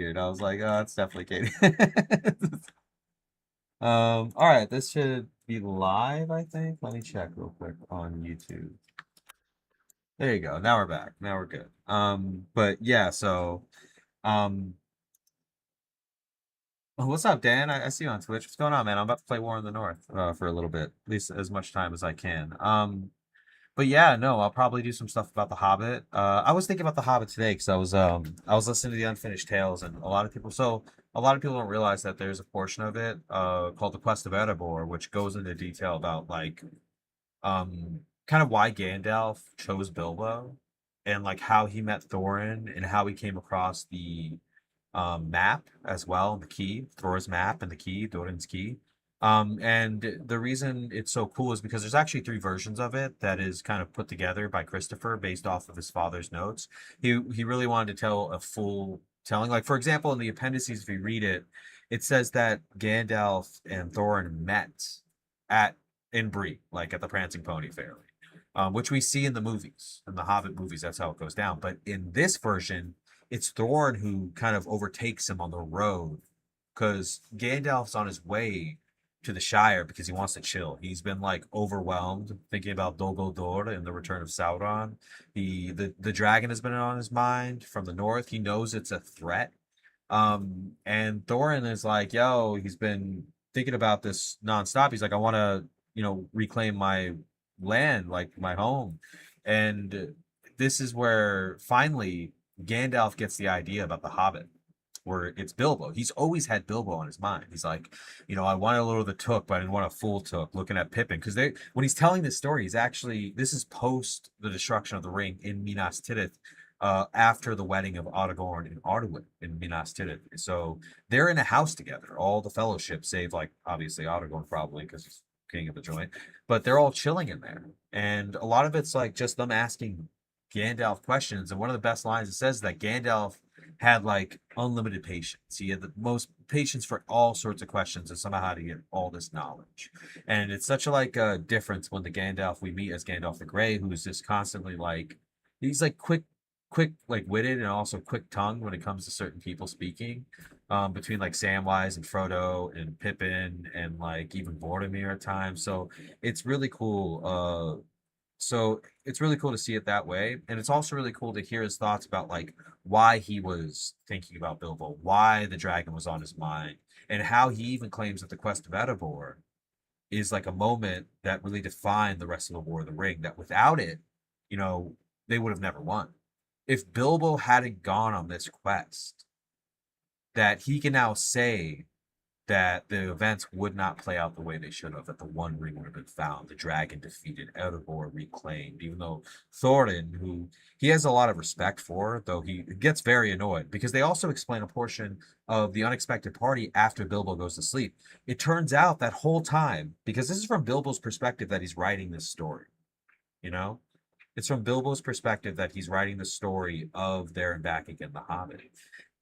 figured. I was like, oh, it's definitely Katie. All right, this should be live, I think. Let me check real quick on YouTube. There you go. Now we're back. Now we're good. But yeah, so um what's up, Dan? I see you on Twitch. What's going on, man? I'm about to play War in the North for a little bit, at least as much time as I can. But yeah, no, I'll probably do some stuff about The Hobbit. I was thinking about The Hobbit today because I was listening to the Unfinished Tales, and a lot of people don't realize that there's a portion of it called The Quest of Erebor, which goes into detail about like kind of why Gandalf chose Bilbo and like how he met Thorin and how he came across the map as well, the key, Thor's map and the key, Thorin's key. And the reason it's so cool is because there's actually three versions of it that is kind of put together by Christopher based off of his father's notes. He really wanted to tell a full telling. Like for example, in the appendices, if you read it, it says that Gandalf and Thorin met at in Bree, like at the Prancing Pony Fair, which we see in the movies, in the Hobbit movies. That's how it goes down. But in this version, it's Thorin who kind of overtakes him on the road because Gandalf's on his way to the Shire because he wants to chill. He's been like overwhelmed thinking about Dol Guldur and the return of Sauron. The dragon has been on his mind from the north. He knows it's a threat. And Thorin is like, yo, he's been thinking about this nonstop. He's like, I want to, reclaim my land, like my home. And this is where finally Gandalf gets the idea about the Hobbit, where it's Bilbo. He's always had Bilbo on his mind. He's like, I wanted a little of the Took, but I didn't want a full Took. Looking at Pippin, because when he's telling this story, this is post the destruction of the ring in Minas Tirith, after the wedding of Aragorn and Arwen in Minas Tirith. So they're in a house together, all the Fellowship, save like obviously Aragorn probably because he's king of the joint, but they're all chilling in there, and a lot of it's like just them asking Gandalf questions. And one of the best lines it says that Gandalf had like unlimited patience. He had the most patience for all sorts of questions and somehow how to get all this knowledge. And it's such a like a difference when the Gandalf we meet as Gandalf the Grey, who's just constantly like he's like quick like witted and also quick tongued when it comes to certain people speaking. Between like Samwise and Frodo and Pippin and like even Boromir at times. It's really cool. So it's really cool to see it that way. And it's also really cool to hear his thoughts about like why he was thinking about Bilbo, why the dragon was on his mind, and how he even claims that the quest of Erebor is like a moment that really defined the rest of the War of the Ring, that without it, you know, they would have never won. If Bilbo hadn't gone on this quest, that he can now say that the events would not play out the way they should have, that the One Ring would have been found, the dragon defeated, Erebor reclaimed, even though Thorin, who he has a lot of respect for, though he gets very annoyed, because they also explain a portion of the unexpected party after Bilbo goes to sleep. It turns out that whole time, because this is from Bilbo's perspective that he's writing this story, you know? It's from Bilbo's perspective that he's writing the story of There and Back Again, the Hobbit.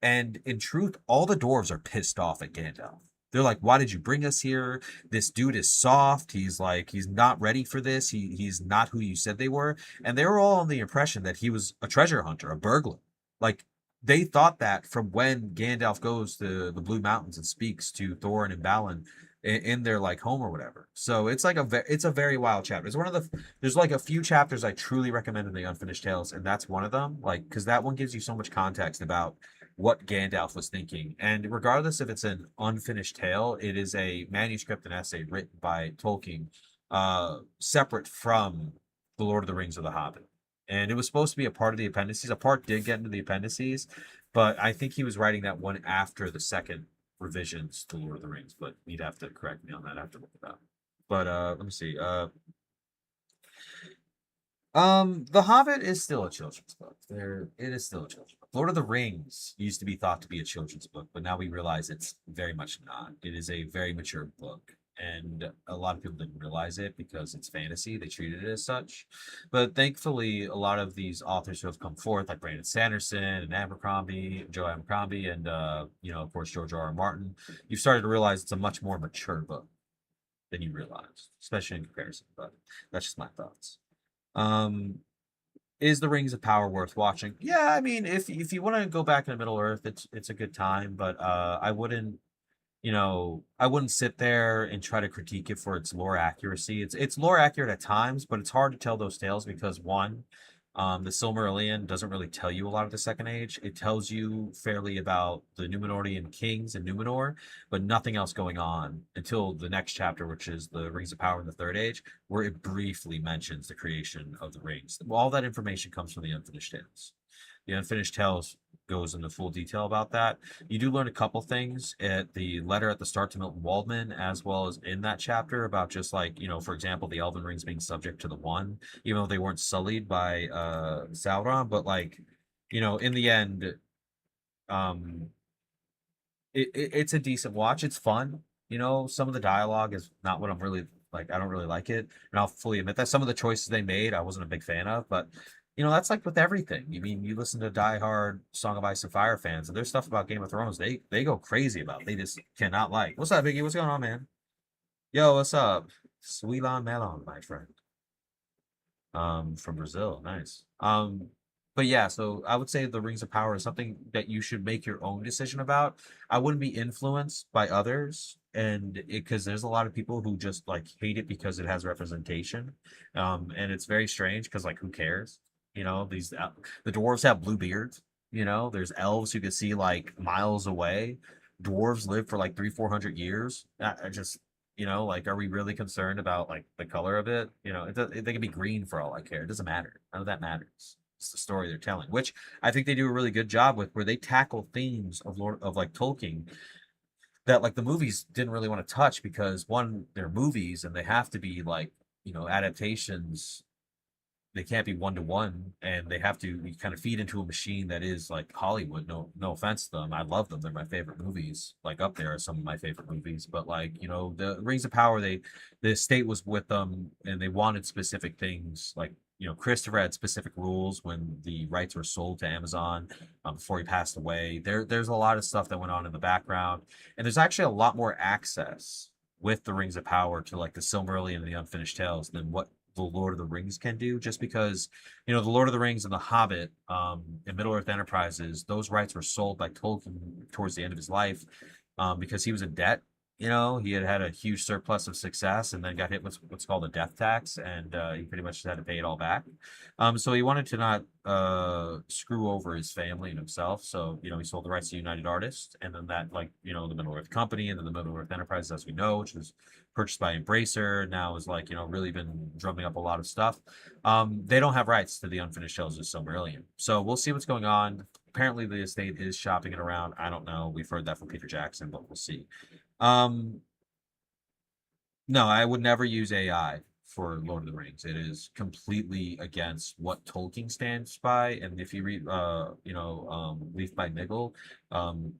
And in truth, all the dwarves are pissed off at Gandalf. They're like, why did you bring us here? This dude is soft. He's like, he's not ready for this. He's not who you said they were. And they were all on the impression that he was a treasure hunter, a burglar. Like they thought that from when Gandalf goes to the Blue Mountains and speaks to Thorin and Balin in their like home or whatever. So it's like it's a very wild chapter. It's one of there's like a few chapters I truly recommend in the Unfinished Tales, and that's one of them. Like because that one gives you so much context about what Gandalf was thinking. And regardless if it's an unfinished tale, it is a manuscript and essay written by Tolkien, separate from The Lord of the Rings or The Hobbit. And it was supposed to be a part of the appendices. A part did get into the appendices, but I think he was writing that one after the second revisions to Lord of the Rings. But you'd have to correct me on that. I have to look it up. But let me see. The Hobbit is still a children's book. It is still a children's book. Lord of the Rings used to be thought to be a children's book, but now we realize it's very much not. It is a very mature book, and a lot of people didn't realize it because it's fantasy. They treated it as such. But thankfully, a lot of these authors who have come forth, like Brandon Sanderson and Joe Abercrombie, and of course, George R. R. Martin, you've started to realize it's a much more mature book than you realized, especially in comparison. But that's just my thoughts. Um, Is the Rings of Power worth watching? Yeah, I mean, if you want to go back in Middle Earth, it's a good time, but I wouldn't, I wouldn't sit there and try to critique it for its lore accuracy. It's lore accurate at times, but it's hard to tell those tales because one, the Silmarillion doesn't really tell you a lot of the Second Age. It tells you fairly about the Numenorian kings in Numenor, but nothing else going on until the next chapter, which is the Rings of Power in the Third Age, where it briefly mentions the creation of the rings. All that information comes from the Unfinished Tales. The Unfinished Tales goes into full detail about that. You do learn a couple things at the letter at the start to Milton Waldman, as well as in that chapter about just like, for example, the Elven rings being subject to the One, even though they weren't sullied by Sauron. But like, in the end, um, it's a decent watch. It's fun. Some of the dialogue is not what I'm really like. I don't really like it, and I'll fully admit that some of the choices they made I wasn't a big fan of. But that's like with everything. You mean you listen to diehard Song of Ice and Fire fans, and there's stuff about Game of Thrones they go crazy about. They just cannot like. What's up, Biggie? What's going on, man? Yo, what's up? Sweetlon Melon, my friend. From Brazil. Nice. But yeah, so I would say the Rings of Power is something that you should make your own decision about. I wouldn't be influenced by others, and because there's a lot of people who just like hate it because it has representation. And it's very strange because like who cares? These the dwarves have blue beards. There's elves who can see like miles away. Dwarves live for like 300-400 years. I just like, are we really concerned about like the color of it? They can be green for all I care. It doesn't matter. None of that matters. It's the story they're telling, which I think they do a really good job with, where they tackle themes of like Tolkien that like the movies didn't really want to touch because one, they're movies and they have to be like adaptations. They can't be one to one, and they have to kind of feed into a machine that is like Hollywood. No offense to them, I love them. They're my favorite movies. Like up there are some of my favorite movies. But like the Rings of Power, the estate was with them, and they wanted specific things. Like Christopher had specific rules when the rights were sold to Amazon before he passed away. There's a lot of stuff that went on in the background, and there's actually a lot more access with the Rings of Power to like the Silmarillion and the Unfinished Tales than what the Lord of the Rings can do, just because the Lord of the Rings and the Hobbit and Middle Earth Enterprises, those rights were sold by Tolkien towards the end of his life because he was in debt. He had a huge surplus of success and then got hit with what's called a death tax, and he pretty much had to pay it all back. So he wanted to not screw over his family and himself. So he sold the rights to United Artists, and then that like the Middle Earth Company, and then the Middle Earth Enterprises, as we know, which was purchased by Embracer, now is like really been drumming up a lot of stuff. They don't have rights to the Unfinished Tales of Silmarillion, so we'll see what's going on. Apparently, the estate is shopping it around. I don't know. We've heard that from Peter Jackson, but we'll see. Um, no, I would never use AI for Lord of the Rings. It is completely against what Tolkien stands by. And if you read, Leaf by Niggle,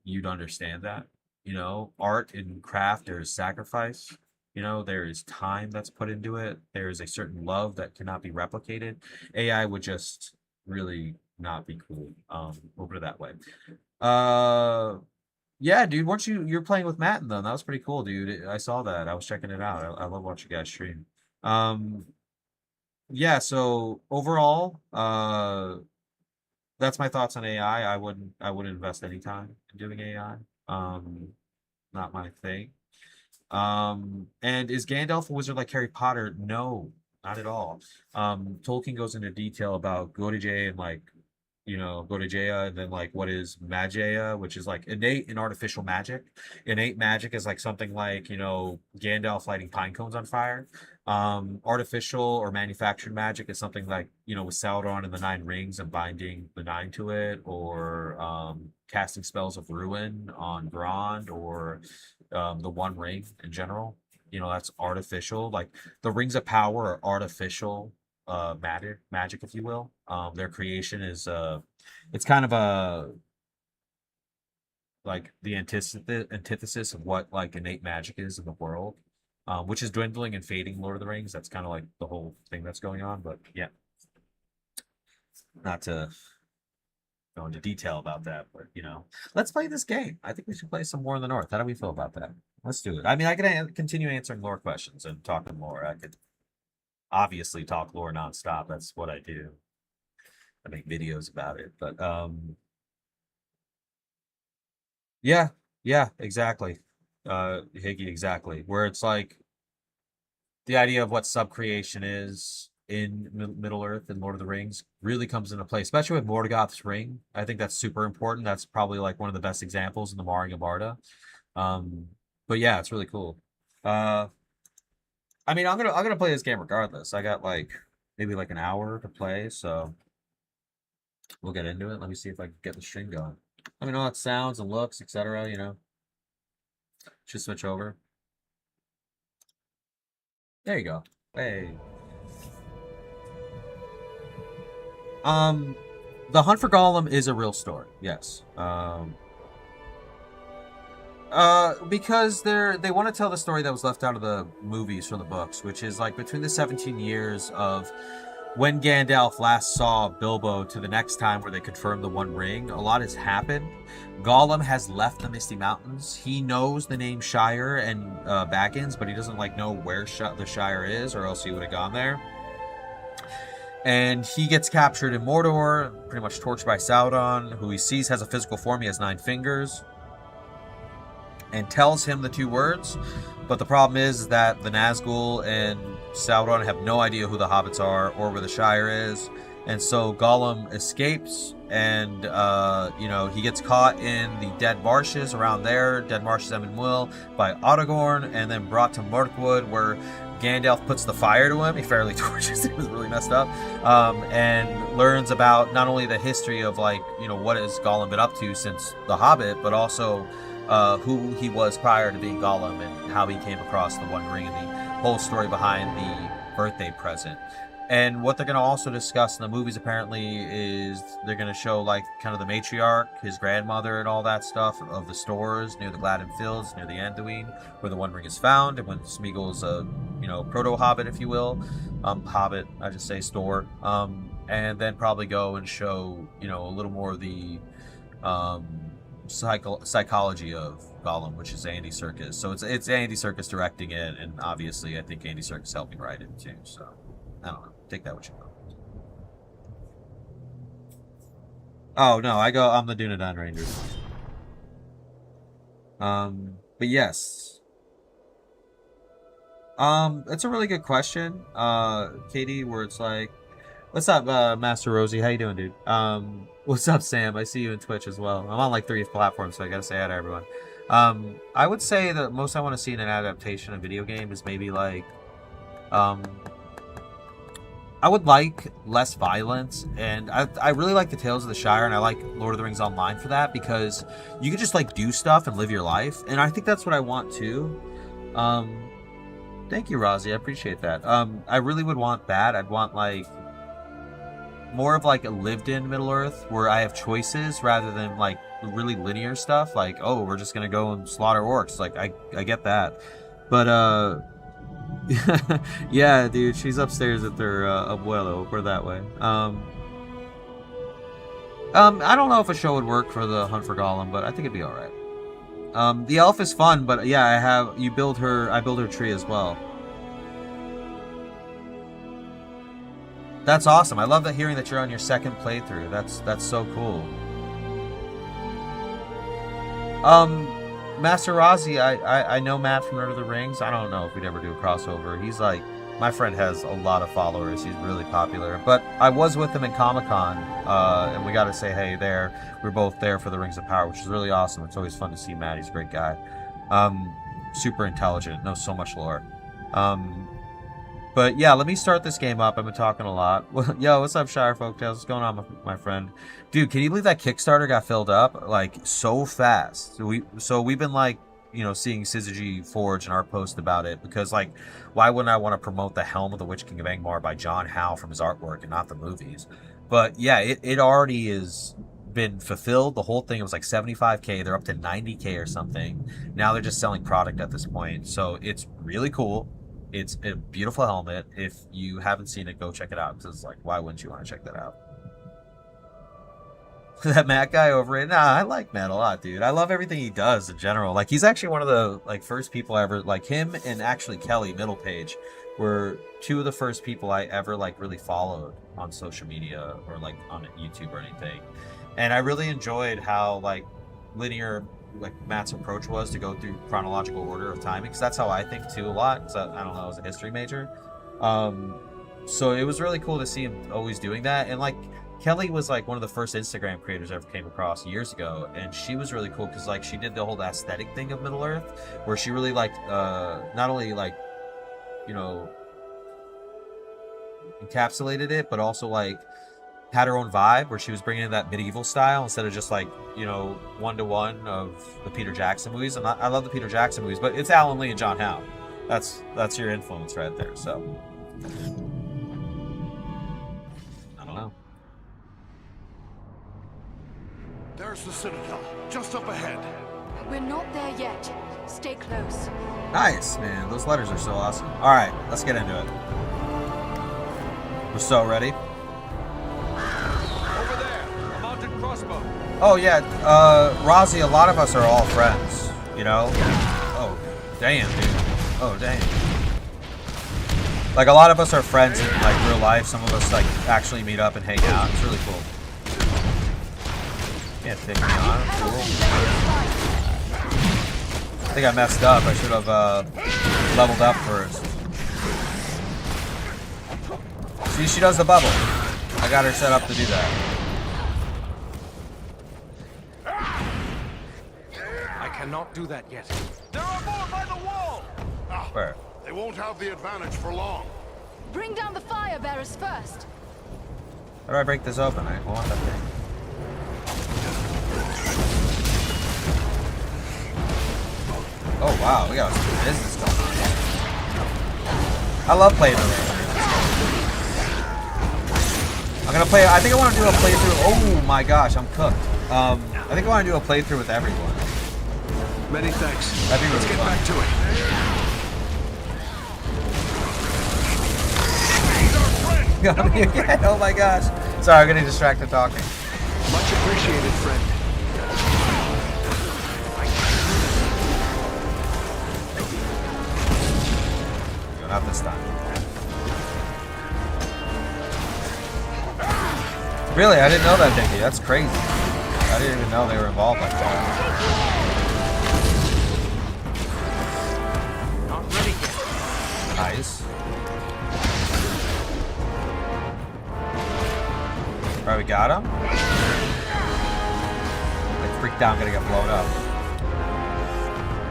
you'd understand that. Art and craft, there is sacrifice. There is time that's put into it. There is a certain love that cannot be replicated. AI would just really not be cool. Over that way. Uh, yeah, dude. Weren't you're playing with Matt and them? That was pretty cool, dude. I saw that. I was checking it out. I love watching you guys stream. Um, yeah. So overall, that's my thoughts on AI. I wouldn't invest any time in doing AI. Not my thing. And is Gandalf a wizard like Harry Potter? No, not at all. Tolkien goes into detail about Gotyjay and like Gotyjaya, and then like what is Magia, which is like innate and artificial magic. Innate magic is like something like Gandalf lighting pine cones on fire. Artificial or manufactured magic is something like with Sauron and the Nine Rings and binding the Nine to it, or casting spells of ruin on Grond, or the One Ring in general. That's artificial. Like the Rings of Power are artificial magic, if you will. Their creation is it's kind of a like the antithesis of what like innate magic is in the world, which is dwindling and fading. Lord of the Rings. That's kind of like the whole thing that's going on. But yeah, not to go into detail about that, but let's play this game. I think we should play some War in the North. How do we feel about that? Let's do it. I mean, I can continue answering lore questions and talking lore. I could obviously talk lore nonstop. That's what I do. I make videos about it. But yeah, yeah, exactly. Higgy, exactly. Where it's like the idea of what subcreation is in Middle Earth and Lord of the Rings really comes into play, especially with Morgoth's ring. I think that's super important. That's probably like one of the best examples in the Maring of Barda. Um, but yeah, it's really cool. Uh, I mean, I'm gonna play this game regardless. I got like maybe like an hour to play, so we'll get into it. Let me see if I can get the stream going. Let me know how it sounds and looks, etc. You know, just switch over. There you go. Hey. Um, the Hunt for Gollum is a real story. Yes. Because they want to tell the story that was left out of the movies from the books, which is like between the 17 years of when Gandalf last saw Bilbo to the next time where they confirmed the One Ring. A lot has happened. Gollum has left the Misty Mountains. He knows the name Shire and Baggins, but he doesn't like know where the Shire is, or else he would have gone there. And he gets captured in Mordor, pretty much tortured by Sauron, who he sees has a physical form. He has 9 fingers, and tells him the 2 words. But the problem is that the Nazgul and Sauron have no idea who the hobbits are or where the Shire is. And so Gollum escapes, and he gets caught in the Dead Marshes around there, Dead Marshes Emyn Muil, by Aragorn, and then brought to Mirkwood, where Gandalf puts the fire to him. He fairly tortures him. It was really messed up. And learns about not only the history of what has Gollum been up to since The Hobbit, but also who he was prior to being Gollum and how he came across the One Ring and the whole story behind the birthday present. And what they're going to also discuss in the movies apparently is they're going to show like kind of the matriarch, his grandmother, and all that stuff of the stores near the Gladden Fields, near the Anduin, where the One Ring is found, and when Smeagol is a proto-hobbit, if you will, hobbit, I just say store, and then probably go and show a little more of the psychology of Gollum, which is Andy Serkis. So it's Andy Serkis directing it, and obviously I think Andy Serkis helping write it too. So I don't know. Take that what you will. Oh no, I'm the Dunedain Rangers. But yes. It's a really good question, Katie, where it's like, what's up, Master Rosie? How you doing, dude? What's up, Sam? I see you in Twitch as well. I'm on like 3 platforms, so I gotta say hi to everyone. I would say that most I want to see in an adaptation of video game is maybe like, I would like less violence, and I really like the Tales of the Shire, and I like Lord of the Rings Online for that, because you can just like do stuff and live your life, and I think that's what I want too. Thank you, Rosie. I appreciate that. I really would want that. I'd want like more of like a lived-in Middle Earth where I have choices rather than like really linear stuff. Like, oh, we're just gonna go and slaughter orcs. Like, I get that, but yeah, dude, she's upstairs at their abuelo. Put it that way. I don't know if a show would work for the Hunt for Gollum, but I think it'd be all right. The elf is fun, but yeah, I build her tree as well. That's awesome. I love that hearing that you're on your 2nd playthrough. That's so cool. Master Razi, I know Matt from Lord of the Rings. I don't know if we'd ever do a crossover. He's like, my friend has a lot of followers. He's really popular. But I was with him in Comic-Con, and we got to say hey there. We're both there for the Rings of Power, which is really awesome. It's always fun to see Matt. He's a great guy. Super intelligent, knows so much lore. But yeah, let me start this game up. I've been talking a lot. Yo, what's up, Shire Folktales? What's going on, my friend? Dude, can you believe that Kickstarter got filled up like so fast? So we've been like, seeing Syzygy Forge and our post about it, because like, why wouldn't I want to promote the Helm of the Witch King of Angmar by John Howe from his artwork and not the movies? But yeah, it already is been fulfilled. The whole thing, it was like 75K. They're up to 90K or something. Now they're just selling product at this point. So it's really cool. It's a beautiful helmet. If you haven't seen it, go check it out, because like, why wouldn't you want to check that out? That Matt guy over it. Nah, I like Matt a lot, dude. I love everything he does in general. Like, he's actually one of the like first people I ever like. Him and actually Kelly Middle Page were two of the first people I ever like really followed on social media or like on YouTube or anything. And I really enjoyed how like linear like Matt's approach was to go through chronological order of timing, because that's how I think too a lot. So I don't know, as a history major. Um, so it was really cool to see him always doing that. And like Kelly was like one of the first Instagram creators I ever came across years ago, and she was really cool because like she did the whole aesthetic thing of Middle Earth, where she really like not only like, you know, encapsulated it, but also like had her own vibe where she was bringing in that medieval style instead of just like, you know, one-to-one of the Peter Jackson movies. And I love the Peter Jackson movies, but it's Alan Lee and John Howe. That's your influence right there. So I don't know. There's the Citadel, just up ahead. We're not there yet. Stay close. Nice, man. Those letters are so awesome. All right, let's get into it. We're so ready. Over there, a mounted crossbow. Oh yeah, Rozzy, a lot of us are all friends, you know? Oh, damn, dude. Oh, damn. Like, a lot of us are friends in, like, real life. Some of us, like, actually meet up and hang out. It's really cool. Can't take me on. Cool. I think I messed up. I should have, leveled up first. See, she does the bubble. I got her set up to do that. I cannot do that yet. There are more by the wall! Ah, Where? they won't have the advantage for long. Bring down the fire bearers first. How do I break this open? I want that thing. Oh wow, we got some business going on. I love playing the game. I'm gonna play. I think I want to do a playthrough. Oh my gosh, I'm cooked. I think I want to do a playthrough with everyone. Many thanks. That'd be really Let's get fun. back to it. Got me again. Oh my gosh. Sorry, I'm getting distracted talking. Much appreciated, friend. Not this time. Really, I didn't know that, Dickie. That's crazy. I didn't even know they were involved like that. Not ready yet. Nice. Alright, we got him. Like, freaked out, gonna get blown up.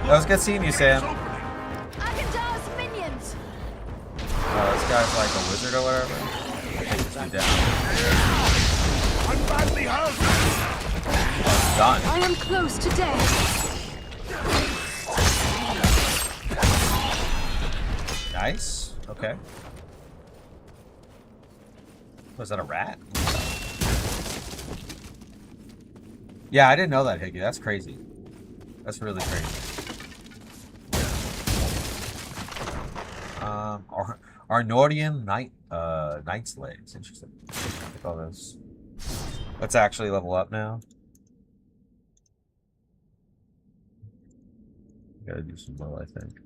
That was good seeing you, Sam. Agendar's minions. Oh, this guy's like a wizard or whatever. Take this dude down. I'm badly hurt. Done. I am close to death. Nice. Okay. Was that a rat? Yeah, I didn't know that, Higgy. That's crazy. That's really crazy. Arnorian Night Slaves. Interesting. Look at all this. Let's actually level up now. Gotta do some more, I think.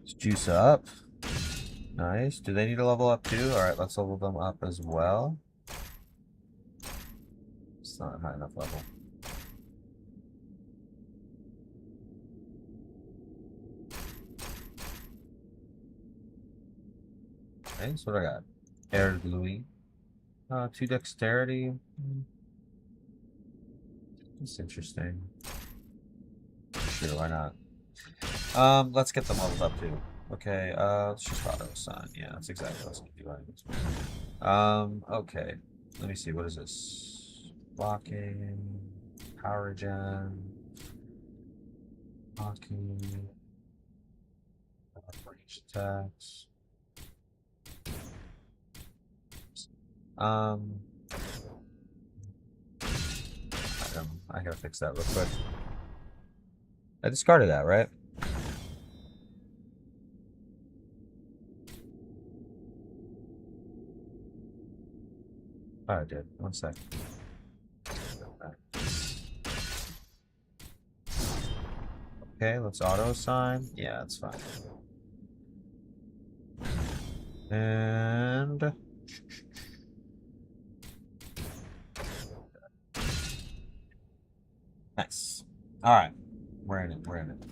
Let's juice up. Nice. Do they need to level up too? Alright, let's level them up as well. It's not a high enough level. Okay, so what I got? Air Louis. 2 dexterity. That's interesting. Sure, why not? Let's get them leveled up too. Okay, let's just auto assign. Yeah, that's exactly what I was gonna do. Okay. Let me see, what is this? Blocking, power gen, blocking, range attacks. I gotta fix that real quick. I discarded that, right? Oh, I did. 1 sec. Okay, let's auto assign. Yeah, that's fine. And nice. All right, we're in it. We're in it.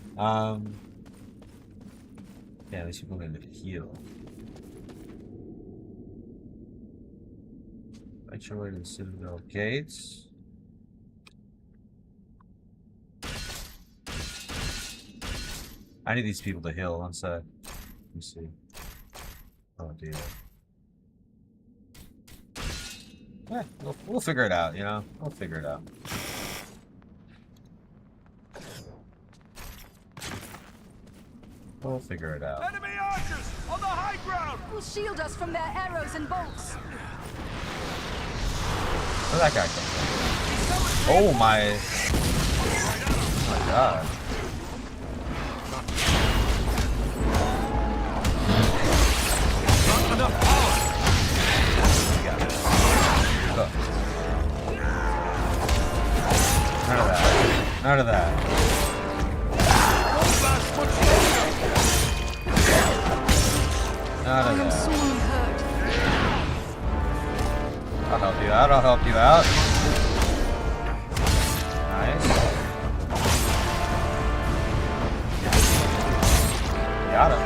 Yeah, these people need to heal. Make your way to the Citadel gates. I need these people to heal. 1 sec. Let me see. Oh dear. Yeah, we'll figure it out. You know, we'll figure it out. We'll figure it out. Enemy archers on the high ground! Will shield us from their arrows and bolts. Where'd that guy come from? Oh my! Oh my god! Not enough power! Look. None of that. None of that. None I of am that. sorely hurt. I'll help you out. I'll help you out. Nice. Got him.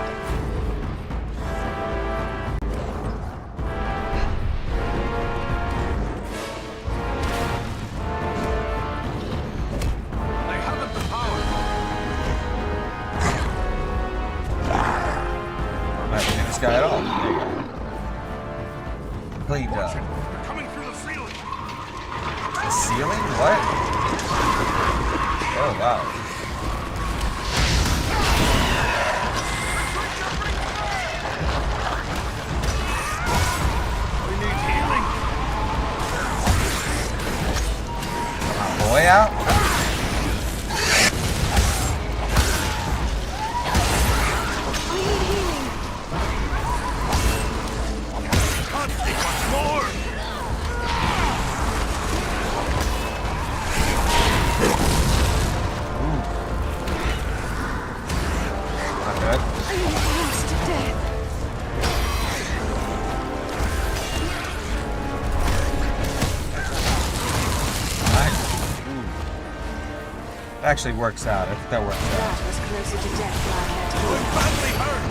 They haven't the power! I'm not hitting this guy at all. There you go. Clean job. They're coming through the ceiling! The ceiling? What? Oh, wow. We need healing! Come on, boy out. I need healing. Can't take much more! Not good. I am close to death. Nice. That actually works out. I think that works out. That was closer to death than I had We're hoped. badly hurt!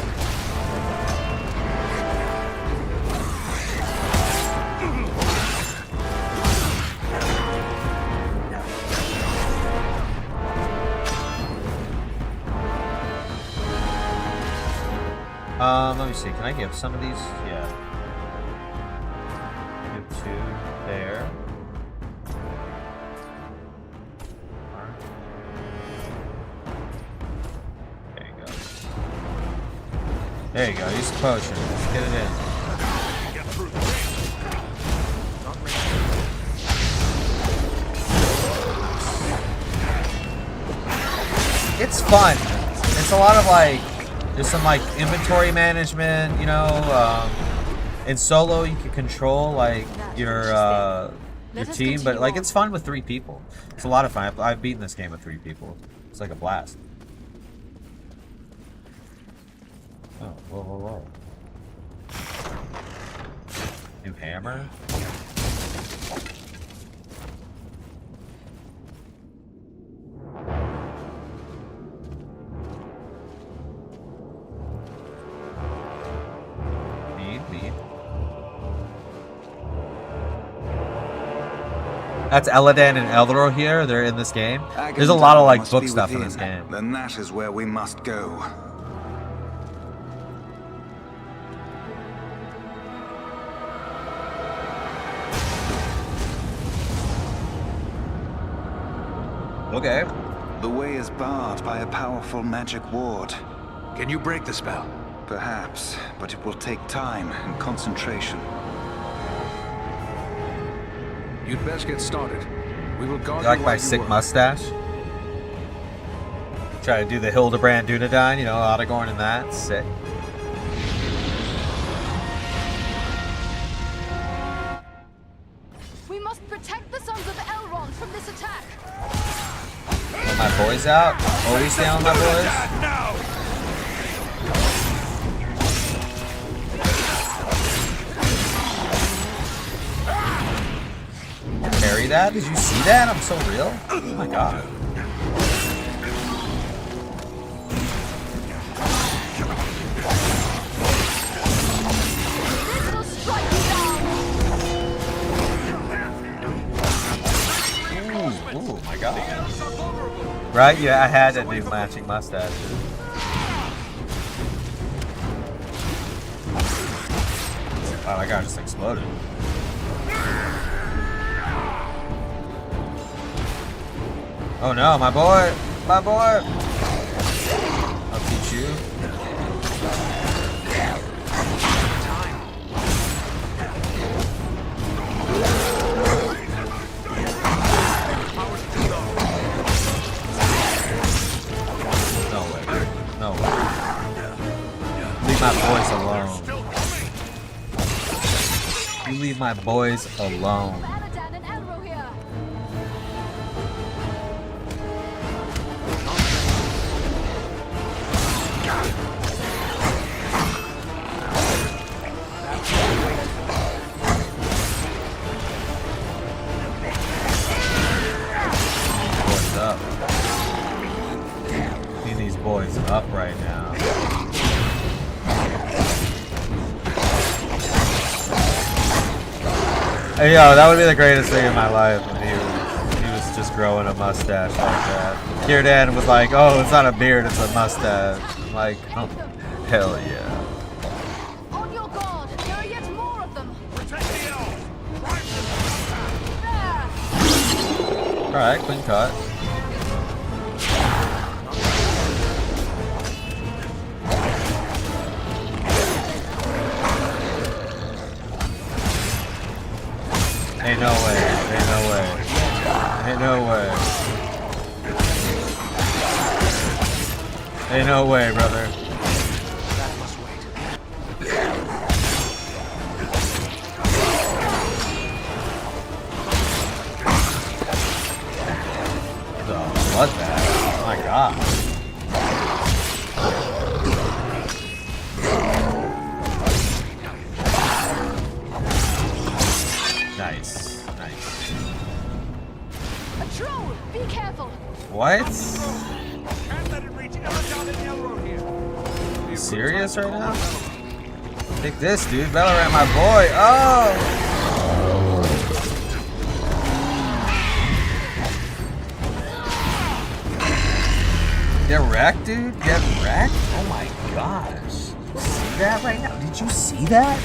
Let me see. Can I give some of these? Yeah. Give 2 there. There you go. There you go. Use the potion. Let's get it in. Get through this! Not me. It's fun. It's a lot of like, there's some like inventory management, you know. In solo, you can control like your team, but like it's fun with 3 people. It's a lot of fun. I've beaten this game with 3 people. It's like a blast. Oh, whoa, whoa, whoa! New hammer. Need. That's Eladan and Eldor here. They're in this game. There's a lot of like book stuff in this game. Then that is where we must go. Okay. The way is barred by a powerful magic ward. Can you break the spell? Perhaps, but it will take time and concentration. You'd best get started. We will guard You like you my while you sick work. mustache? Try to do the Hildebrand Dunedain, you know, Aragorn and that. Sick. boys out. Always down with my boys. Carry that? Did you see that? I'm so real. Oh my god. Ooh, my god. Right? Yeah, I had that new matching mustache. Wow, that guy just exploded. Oh no, my boy! My boy! I'll teach you. No way. No way. Leave my boys alone. You leave my boys alone. Boys up right now. Hey yo, that would be the greatest thing in my life when he was just growing a mustache like that. Kierdan was like, oh, it's not a beard, it's a mustache. I'm like, oh, hell yeah. On your guard, there are yet more of them. Alright, clean cut. Ain't no way. Ain't no way. Ain't no way. Ain't no way, brother. That must wait. The bloodbath. Oh my god. Nice. Nice. A troll! Be careful! What? Can't let it reach down in Elro here. You serious right now? Take this, dude. Valorant, my boy. Oh! Get wrecked, dude. Get wrecked. Oh my gosh. See that right now? Did you see that?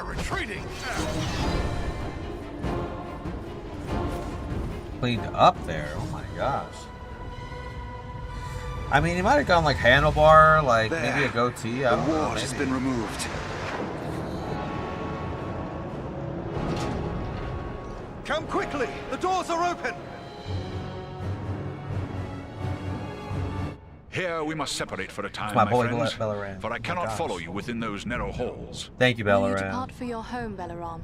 Retreating. Cleaned up there. Oh my gosh. I mean, he might have gone like handlebar, like There. maybe a goatee. I The don't know. ward has Maybe. been removed. Come quickly. The doors are open. Here we must separate for a time, My my boy friends, Bellaran. for I Oh my cannot gosh. follow you within those narrow halls. Thank you, Will you Bellaran. depart for your home, Belaran?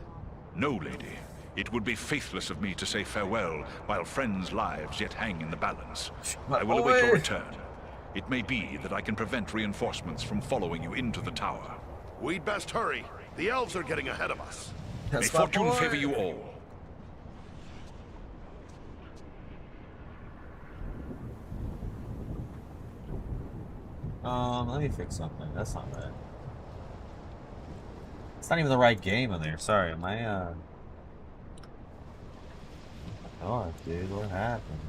No, lady. It would be faithless of me to say farewell while friends' lives yet hang in the balance. My I will await boy. your return. It may be that I can prevent reinforcements from following you into the tower. We'd best hurry. The elves are getting ahead of us. That's May my fortune boy. favor you all. Let me fix something. That's not right. It's not even the right game in there. Sorry, am I, oh, dude, what happened?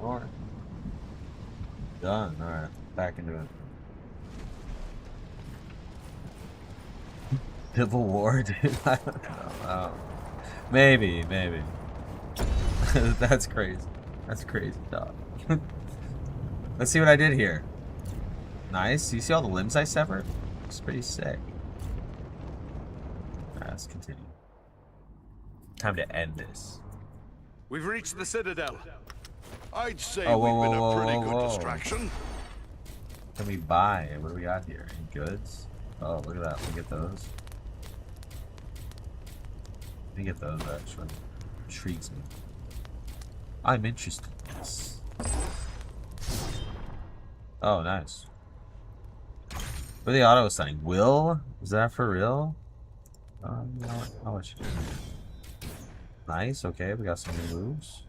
Alright. Done. Alright. Back into it. Civil War, dude. I don't know. Maybe. That's crazy. That's crazy, dog. Let's see what I did here. Nice. You see all the limbs I severed? It's pretty sick. Alright, let's continue. Time to end this. We've reached the Citadel. I'd say Oh, whoa, we've been whoa, a pretty whoa, good whoa. distraction. Can we buy? What do we got here? Any goods? Oh, look at that. Let me get those. Let me get those, actually. Intrigues me. I'm interested in this. Oh, nice. What are the auto assigning? Will? Is that for real? How much? Nice, okay, we got some new moves.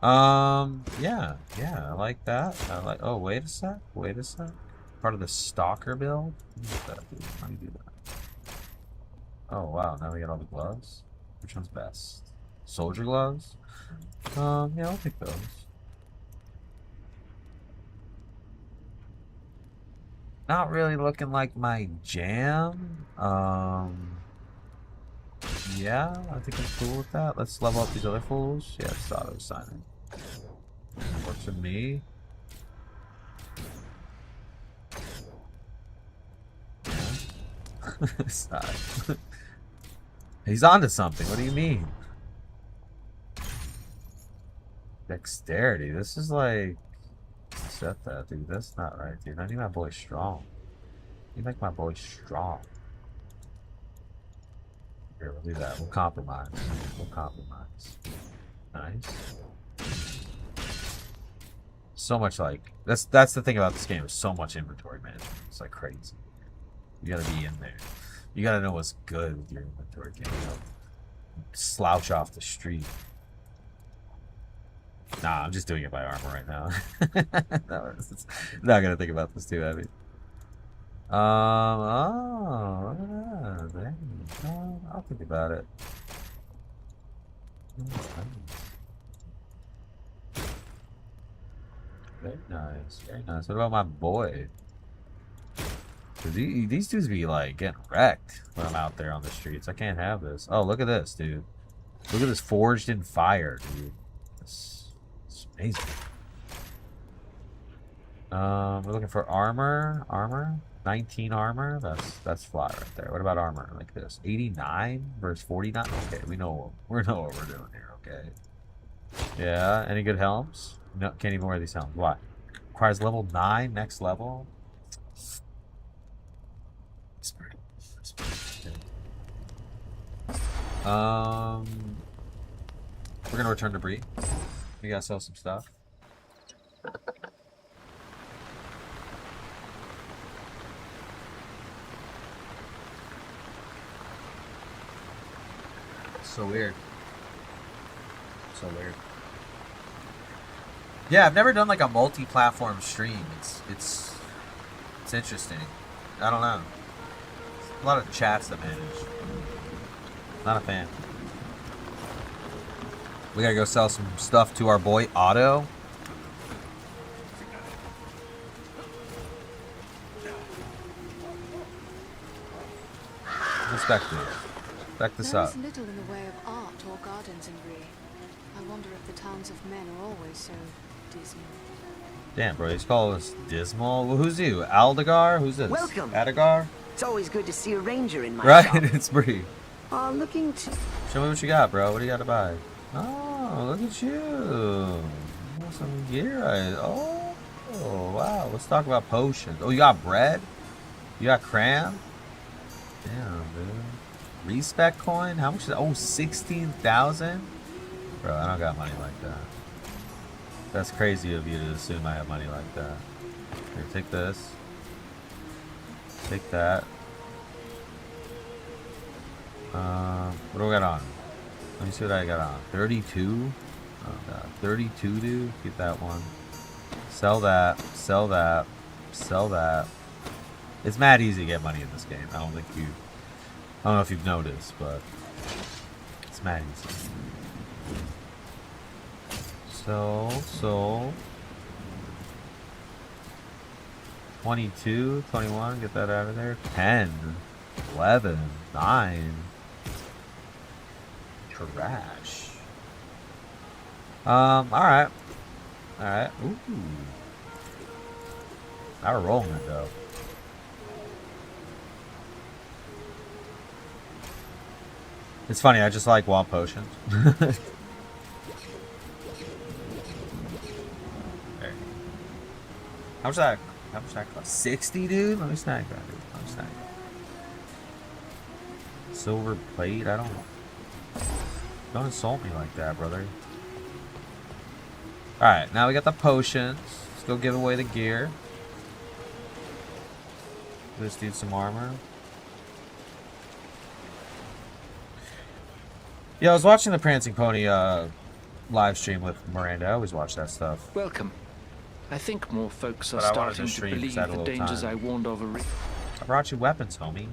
Yeah, I like that. I like. Oh, wait a sec. Part of the stalker build. Let me do that. Oh wow, now we got all the gloves. Which one's best? Soldier gloves. Yeah, I'll take those. Not really looking like my jam. Yeah, I think I'm cool with that. Let's level up these other fools. Yeah, it's auto signing. Works for me. Stop. He's onto something. What do you mean? Dexterity. This is like. Set that, dude. That's not right, dude. I need my boy strong. You make my boy strong. Here, we'll do that. We'll compromise. Nice. So much like that's the thing about this game. Is so much inventory management. It's like crazy. You gotta be in there. You gotta know what's good with your inventory. Can't slouch off the street. Nah, I'm just doing it by armor right now. No, not gonna think about this too heavy. Oh, look at that. I'll think about it. Very nice, very nice. What about my boy? These dudes be like getting wrecked when I'm out there on the streets. I can't have this. Oh, look at this, dude. Look at this forged in fire, dude. It's amazing. We're looking for armor. 19 armor. That's fly right there. What about armor like this? 89 versus 49. Okay, we know what we're doing here. Okay. Yeah. Any good helms? No, can't even wear these helms. Why? Requires level 9. Next level. We're gonna return to Bree. We gotta sell some stuff. So weird. So weird. Yeah, I've never done like a multi-platform stream. It's interesting. I don't know. A lot of chats to manage. Not a fan. We gotta go sell some stuff to our boy Otto. Respect this. Back this There up. is little in the way of art or gardens in Bree. I wonder if the towns of men are always so dismal. Damn, bro, he's calling us dismal. Well, who's you? Aldegar? Who's this? Welcome. Adagar? It's always good to see a ranger in my Right, shop. it's Bree. Looking to... Show me what you got, bro. What do you got to buy? Oh, look at you. You got some gear. Oh, wow. Let's talk about potions. Oh, you got bread? You got cram? Damn, dude. Respec coin? How much is that? Oh, 16,000? Bro, I don't got money like that. That's crazy of you to assume I have money like that. Here, take this. Take that. What do I got on? Let me see what I got on. 32? Oh god. 32, dude? Get that one. Sell that. Sell that. Sell that. It's mad easy to get money in this game. I don't know if you've noticed, but it's mad easy. So 22, 21, get that out of there. 10, 11, 9. Trash. Alright. Alright. Ooh. Now we're rolling it though. It's funny, I just like wall potions. How much that? How much that cost? 60, dude. Let me snag that, dude. Let me snag that. Silver plate. I don't. Don't insult me like that, brother. All right, now we got the potions. Let's go give away the gear. Give this dude some armor. Yeah, I was watching the Prancing Pony live stream with Miranda. I always watch that stuff. Welcome. I think more folks are But I wanted starting to to stream believe because I had a the little dangers time. I warned of. I brought you weapons, homie.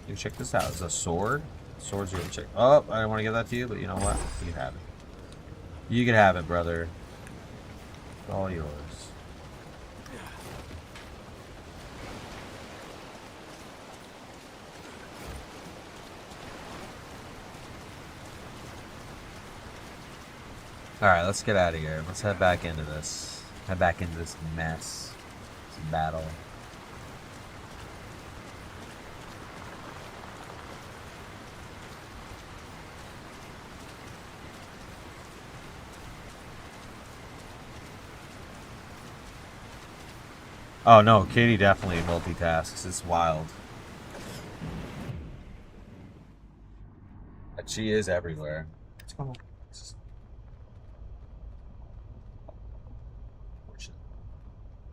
You check this out. It's a sword. Sword's really check. Oh, I didn't want to give that to you, but you know what? You can have it. You can have it, brother. It's all yours. Alright, let's get out of here. Let's head back into this. Head back into this mess. This battle. Oh no, Katie definitely multitasks. It's wild. But she is everywhere. What's going on?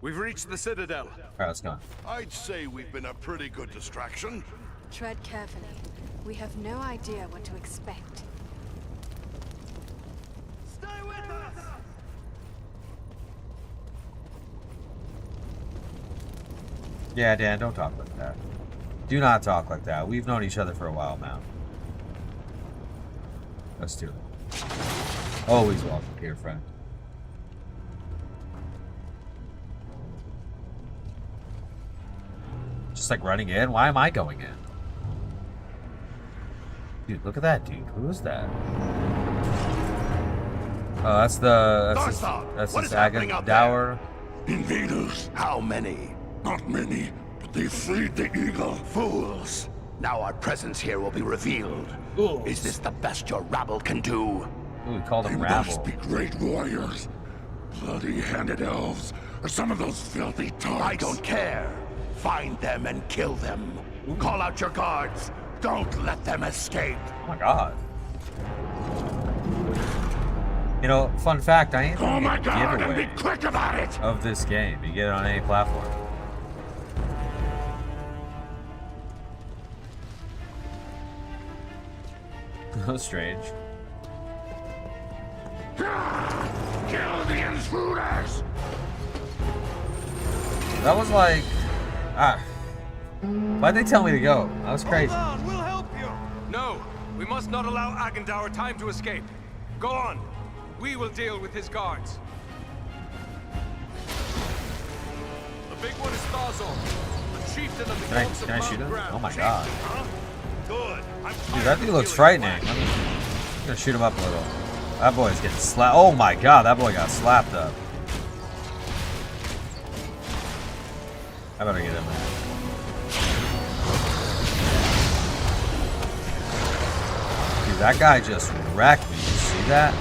We've reached the Citadel. Alright, let's go. I'd say we've been a pretty good distraction. Tread carefully. We have no idea what to expect. Stay with us! Yeah, Dan, don't talk like that. Do not talk like that. We've known each other for a while now. Let's do it. Always welcome here, friend. Just like running in? Why am I going in? Dude, look at that dude. Who is that? Oh, that's the... Darstad, That's what this is happening Agan out Dower. Invaders. How many? Not many, but they freed the eagle. Fools. Now our presence here will be revealed. Is this the best your rabble can do? Ooh, we called him Rabble. be great warriors. Bloody-handed elves, or some of those filthy tarts. I don't care. Find them and kill them. Call out your guards. Don't let them escape. Oh my god. You know, fun fact, I ain't Oh my the god, and be giveaway quick about it! of this game. You get it on any platform. How strange. Kill the intruders! That was like... Why'd they tell me to go? That was crazy. Hold on, we'll help you. No, we must not allow Agendour time to escape. Go on. We will deal with his guards. The big one is Thazor, the chieftain of the Can I- Elves of can I Mount shoot him? Ground. Oh my god. Huh? Good. Dude, that dude looks frightening. I'm gonna shoot him up a little. That boy's getting slapped. Oh my god, that boy got slapped up. I better get him there. Dude, that guy just wrecked me. You see that?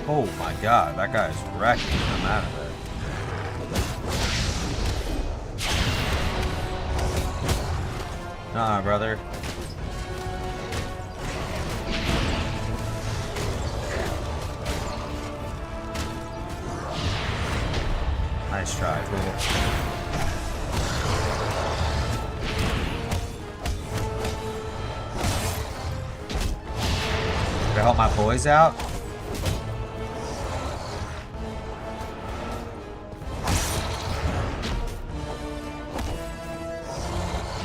Oh my god, that guy's wrecked me. I'm out of it. Nah, brother. Nice try, cool. To help my boys out?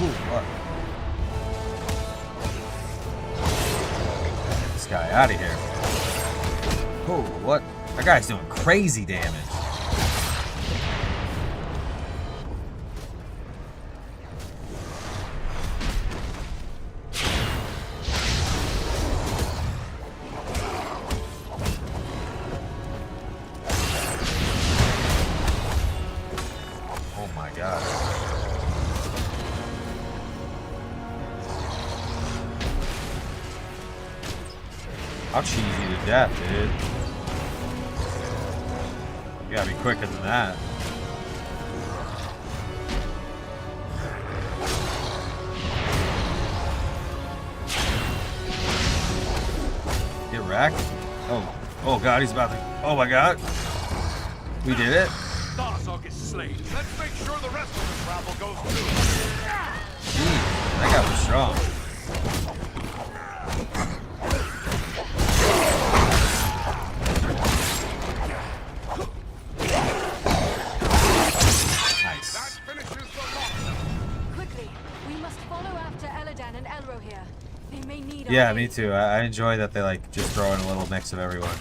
Ooh, what? Get this guy out of here. Oh, what? That guy's doing crazy damage. I'll cheese you to death, dude. You gotta be quicker than that. Get wrecked. Oh god, he's about to. Oh my god. We did it. Starsog is slain. Let's make sure the rest of the travel goes through. Jeez, that guy was strong. Nice. That finishes the Lotr. Quickly, we must follow after Eladan and Elro here. They may need our Yeah, aid. me too. I enjoy that they like just throw in a little mix of everyone.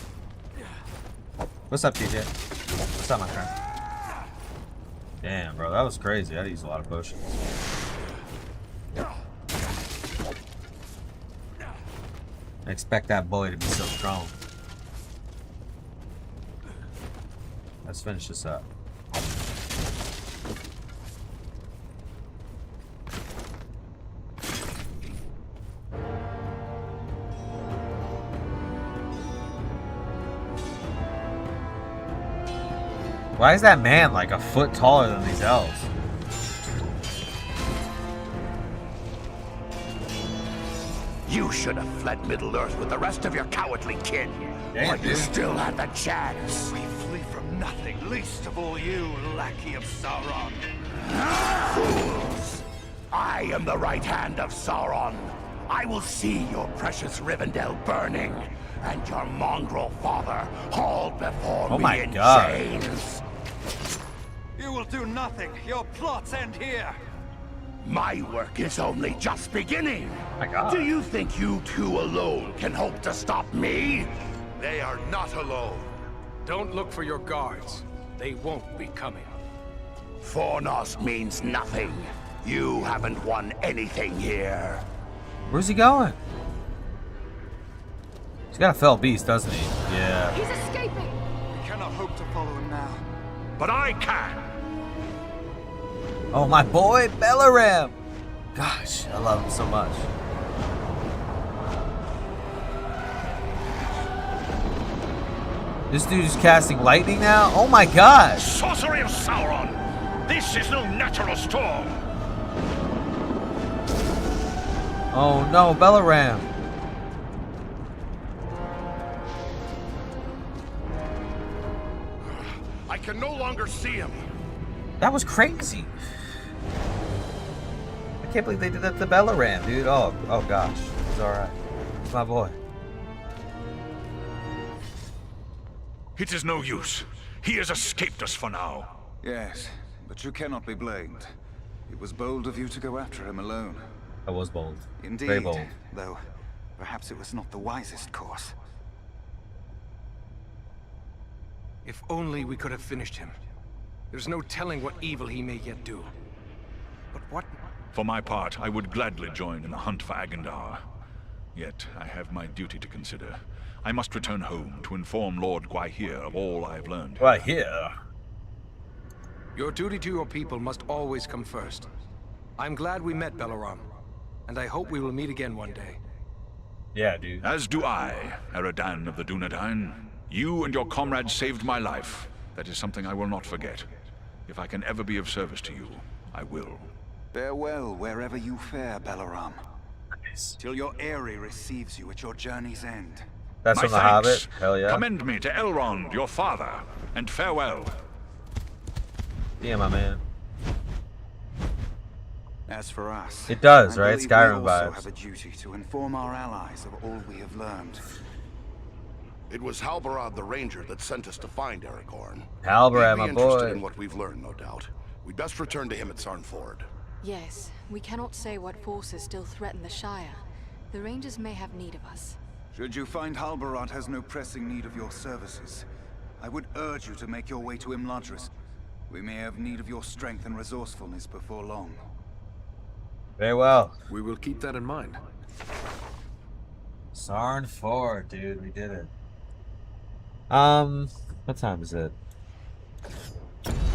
What's up, TJ? What's up, my friend? Damn, bro, that was crazy. I used a lot of potions. I expect that boy to be so strong. Let's finish this up. Why is that man like a foot taller than these elves? You should have fled Middle-earth with the rest of your cowardly kin. Damn, but you dude. still had the chance. We flee from nothing, least of all you, lackey of Sauron. Fools! I am the right hand of Sauron. I will see your precious Rivendell burning, and your mongrel father hauled before Oh me my in God. chains. You will do nothing. Your plots end here. My work is only just beginning. My God. Do you think you two alone can hope to stop me? They are not alone. Don't look for your guards. They won't be coming. Fornost means nothing. You haven't won anything here. Where's he going? He's got a fell beast, doesn't he? Yeah. He's escaping! We cannot hope to follow him now. But I can! Oh, my boy, Belaram! Gosh, I love him so much. This dude is casting lightning now? Oh my gosh! Sorcery of Sauron! This is no natural storm! Oh no, Belaram! I can no longer see him. That was crazy. I can't believe they did that to Belaram, dude. Oh gosh. It's alright. It's my boy. It is no use. He has escaped us for now. Yes, but you cannot be blamed. It was bold of you to go after him alone. I was bold. Indeed, Very bold. though perhaps it was not the wisest course. If only we could have finished him. There's no telling what evil he may yet do. But what? For my part, I would gladly join in the hunt for Agandar. Yet, I have my duty to consider. I must return home to inform Lord Gwaihir of all I have learned. Right here. Your duty to your people must always come first. I'm glad we met, Belaram. And I hope we will meet again one day. Yeah, dude. As do I, Eradan of the Dunedain. You and your comrades saved my life. That is something I will not forget. If I can ever be of service to you, I will. Farewell wherever you fare, Belaram. Nice. Till your Eyrie receives you at your journey's end. That's My from the thanks. Hobbit. Hell yeah. Commend me to Elrond, your father, and farewell. Yeah, my man. As for us, It does, I right? believe Skyrim we also vibes. have a duty to inform our allies of all we have learned. It was Halbarad the Ranger that sent us to find Aragorn. Halbarad, He'd my be interested boy. in what we've learned, no doubt. We'd best return to him at Sarnford. Yes, we cannot say what forces still threaten the Shire. The Rangers may have need of us. Should you find Halbarad has no pressing need of your services, I would urge you to make your way to Imladris. We may have need of your strength and resourcefulness before long. Very well. We will keep that in mind. Sarn 4, dude. We did it. What time is it?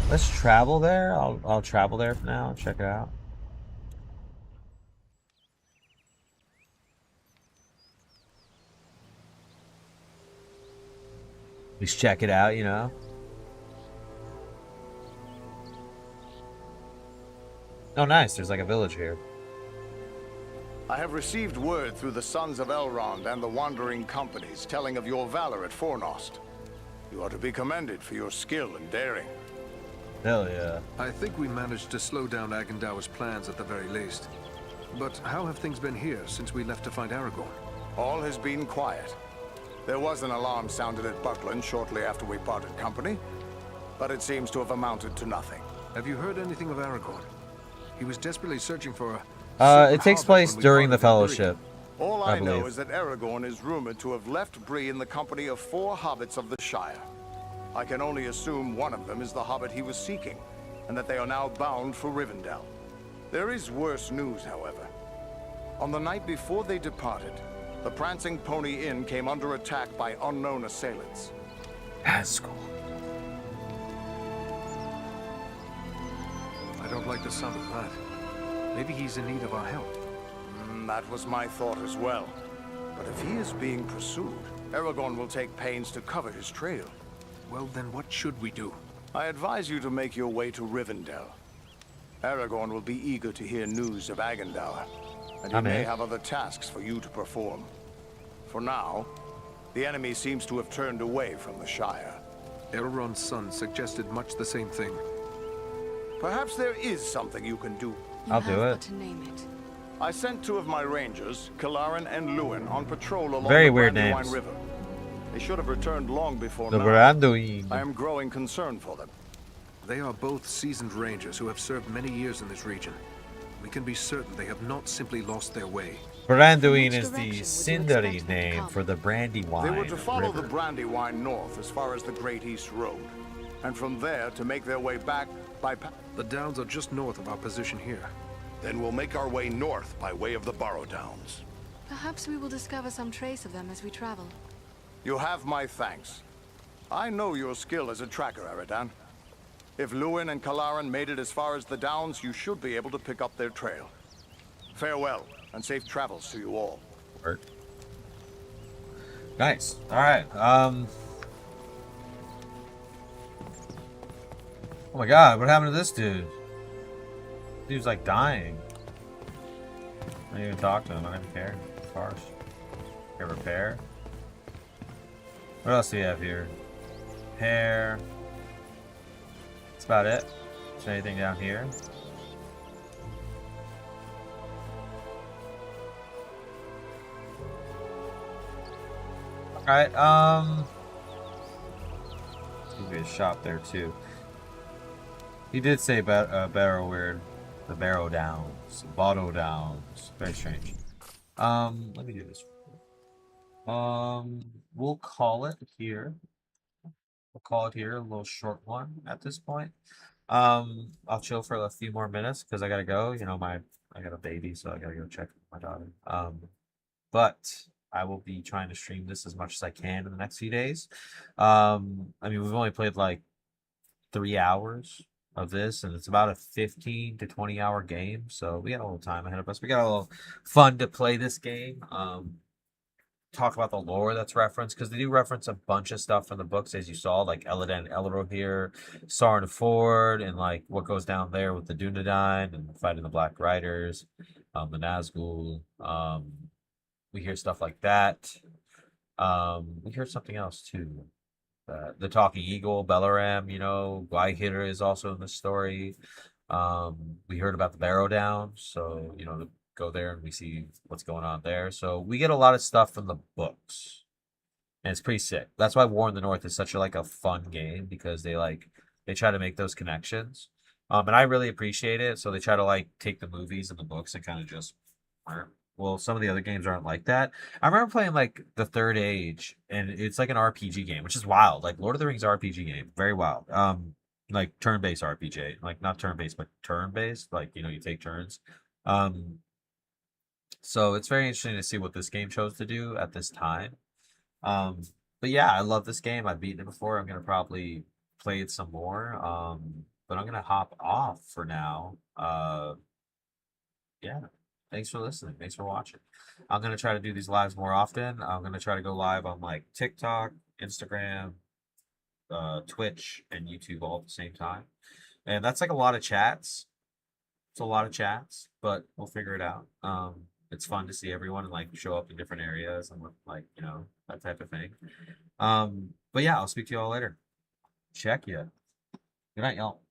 Let's travel there. I'll travel there for now. Check it out. At least check it out, you know. Oh, nice. There's like a village here. I have received word through the Sons of Elrond and the Wandering Companies telling of your valor at Fornost. You are to be commended for your skill and daring. Hell yeah. I think we managed to slow down Agendaur's plans at the very least. But how have things been here since we left to find Aragorn? All has been quiet. There was an alarm sounded at Buckland shortly after we parted company, but it seems to have amounted to nothing. Have you heard anything of Aragorn? He was desperately searching for a... It takes place during the Fellowship. All I know believe. is that Aragorn is rumored to have left Bree in the company of 4 hobbits of the Shire. I can only assume one of them is the hobbit he was seeking, and that they are now bound for Rivendell. There is worse news, however. On the night before they departed, the Prancing Pony Inn came under attack by unknown assailants. That's cool. I don't like the sound of that. Maybe he's in need of our help. That was my thought as well. But if he is being pursued, Aragorn will take pains to cover his trail. Well, then what should we do? I advise you to make your way to Rivendell. Aragorn will be eager to hear news of Agendaur, and he may have other tasks for you to perform. For now, the enemy seems to have turned away from the Shire. Elrond's son suggested much the same thing. Perhaps there is something you can do. I'll do it. To name it. I sent 2 of my rangers, Kalarin and Lewin, on patrol along Very the weird Brandywine names. River. They should have returned long before The now. Branduin. I am growing concerned for them. They are both seasoned rangers who have served many years in this region. We can be certain they have not simply lost their way. Branduin Which is the direction would you expect Sindri them to name come? for the Brandywine They were to follow River. the Brandywine north as far as the Great East Road, and from there to make their way back by... The Downs are just north of our position here. Then we'll make our way north by way of the Barrow Downs. Perhaps we will discover some trace of them as we travel. You have my thanks. I know your skill as a tracker, Aradan. If Lewin and Kalarin made it as far as the Downs, you should be able to pick up their trail. Farewell, and safe travels to you all. Work. Nice. All right. Oh my God! What happened to this dude? Dude's like dying. I didn't even talk to him. I didn't care. Farce. Okay, repair. What else do we have here? Hair. That's about it. Is there anything down here? Alright, there's a shop there too. He did say Barrow weird. The Barrow Downs. Botto Downs. Very strange. Let me do this. We'll call it here. We'll call it here, a little short one at this point. I'll chill for a few more minutes because I gotta go. You know, I got a baby, so I gotta go check my daughter. But I will be trying to stream this as much as I can in the next few days. I mean, we've only played like 3 hours of this, and it's about a 15 to 20 hour game, so we got a little time ahead of us. We got a little fun to play this game. Talk about the lore that's referenced, because they do reference a bunch of stuff from the books, as you saw, like Elladan Elrohir, Sauron Ford, and like what goes down there with the Dunedain and fighting the Black Riders, the Nazgul. We hear stuff like that. We hear something else too. The Talking Eagle, Belaram, you know, Gwaihir is also in the story. We heard about the Barrow Downs, so you know, go there and we see what's going on there. So we get a lot of stuff from the books, and it's pretty sick. That's why War in the North is such a fun game, because they try to make those connections, and I really appreciate it. So they try to take the movies and the books and kind of just, well, some of the other games aren't like that. I remember playing the Third Age, and it's like an RPG game, which is wild. Like Lord of the Rings RPG game, very wild. Like turn-based RPG, like not turn-based, but turn-based. Like, you know, you take turns. So it's very interesting to see what this game chose to do at this time. But yeah, I love this game. I've beaten it before. I'm gonna probably play it some more. But I'm gonna hop off for now. Yeah. Thanks for listening. Thanks for watching. I'm gonna try to do these lives more often. I'm gonna try to go live on TikTok, Instagram, Twitch and YouTube all at the same time, and that's like a lot of chats. It's a lot of chats, but we'll figure it out. It's fun to see everyone and like show up in different areas and like that type of thing. But yeah, I'll speak to you all later. Check ya. Good night, y'all.